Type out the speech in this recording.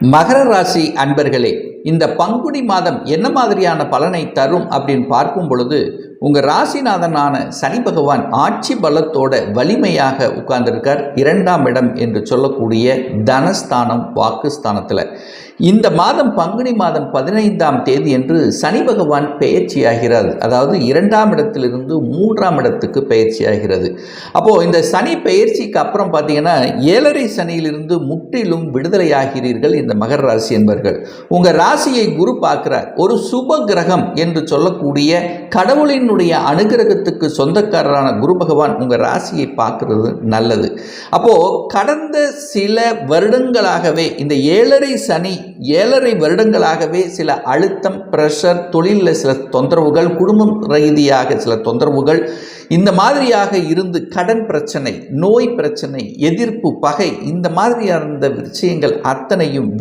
மகர ராசி அன்பர்களே, இந்த பங்குனி மாதம் என்ன மாதிரியான பலனை தரும் அப்படின்னு பார்க்கும் பொழுது, உங்கள் ராசிநாதனான சனி பகவான் ஆட்சி பலத்தோட வலிமையாக உட்கார்ந்திருக்கார். 2ஆம் இடம் என்று சொல்லக்கூடிய தனஸ்தானம், வாக்குஸ்தானத்தில். இந்த மாதம் பங்குனி மாதம் 15ஆம் தேதி என்று சனி பகவான் பெயர்ச்சியாகிறது. அதாவது 2ஆம் இடத்திலிருந்து 3ஆம் இடத்துக்கு பெயர்ச்சியாகிறது. அப்போது இந்த சனி பெயர்ச்சிக்கு அப்புறம் பார்த்தீங்கன்னா 7.5 சனியிலிருந்து முற்றிலும் விடுதலையாகிறீர்கள் இந்த மகர ராசி என்பர்கள். உங்கள் ராசியை குரு பார்க்கிறார். ஒரு சுப கிரகம் என்று சொல்லக்கூடிய கடவுளினுடைய அனுகிரகத்துக்கு சொந்தக்காரரான குரு பகவான் உங்கள் ராசியை பார்க்கறது நல்லது. அப்போது கடந்த சில வருடங்களாகவே இந்த 7.5 சனி 7.5 வருடங்களாகவே சில அழுத்தம், பிரஷர், தொழிலில் சில தொந்தரவுகள், குடும்பம் ரீதியாக சில தொந்தரவுகள், இந்த மாதிரியாக இருந்து கடன் பிரச்சனை, நோய் பிரச்சனை, எதிர்ப்பு, பகை, இந்த மாதிரியான விஷயங்கள் அத்தனையும்